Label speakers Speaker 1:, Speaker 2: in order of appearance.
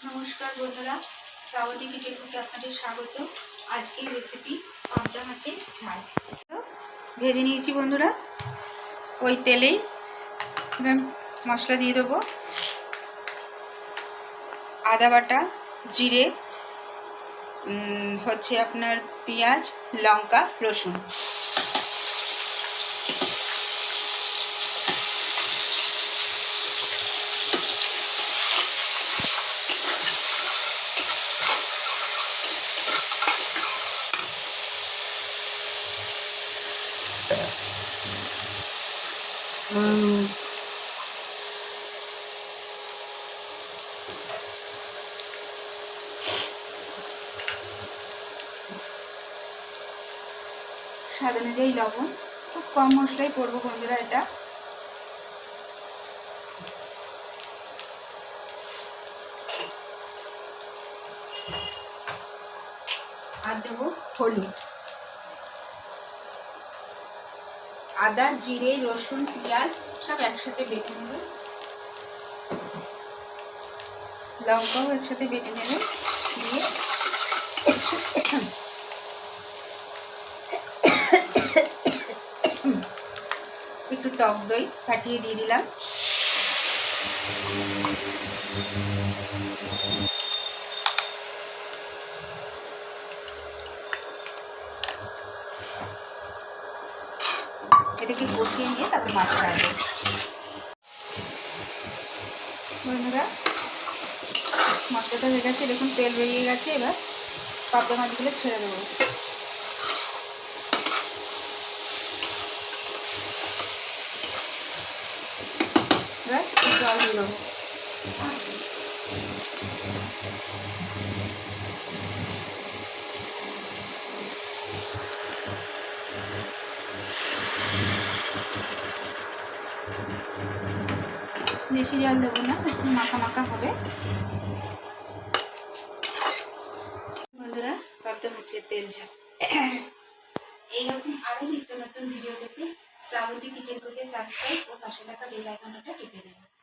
Speaker 1: নমস্কার বন্ধুরা, শ্রাবন্তী কিচেন কুকে আপনাদের স্বাগত। আজকের রেসিপি পাবদা মাছের ঝাল। ভেজে নিয়েছি বন্ধুরা, ওই তেলেই মশলা দিয়ে দেবো। আদা বাটা, জিরে, হচ্ছে আপনার পেঁয়াজ, লঙ্কা, রসুন। স্বাদ অনুযায়ী লবণ, খুব কম মশলাই করবো বন্ধুরা এটা। আর দেবো হলুদ। আদা, জিরে, রসুন, পেঁয়াজ সব একসাথে বেটে নেবে, লঙ্কাও একসাথে বেটে নেবে। দিয়ে একটু টক দই ফাটিয়ে দিয়ে দিলাম। এটাকে কষিয়ে নিয়ে তারপরে মাছটা আসবে। বন্ধুরা, মশলাটা হয়ে গেছে, দেখুন তেল বেরিয়ে গেছে। এবার পাবদা মাছগুলো ছেড়ে দেবো। এবার জল দিয়ে দেবো। বেশি জল দেবো না, একটু মাখা মাখা হবে। বন্ধুরা, পাবদা মাছের তেল ঝাল। এইরকম আরো নিত্য নতুন ভিডিও পেতে শ্রাবন্তী কিচেন কুকে সাবস্ক্রাইব ও পাশে থাকা বেল আইকনটা টিপে দেবেন।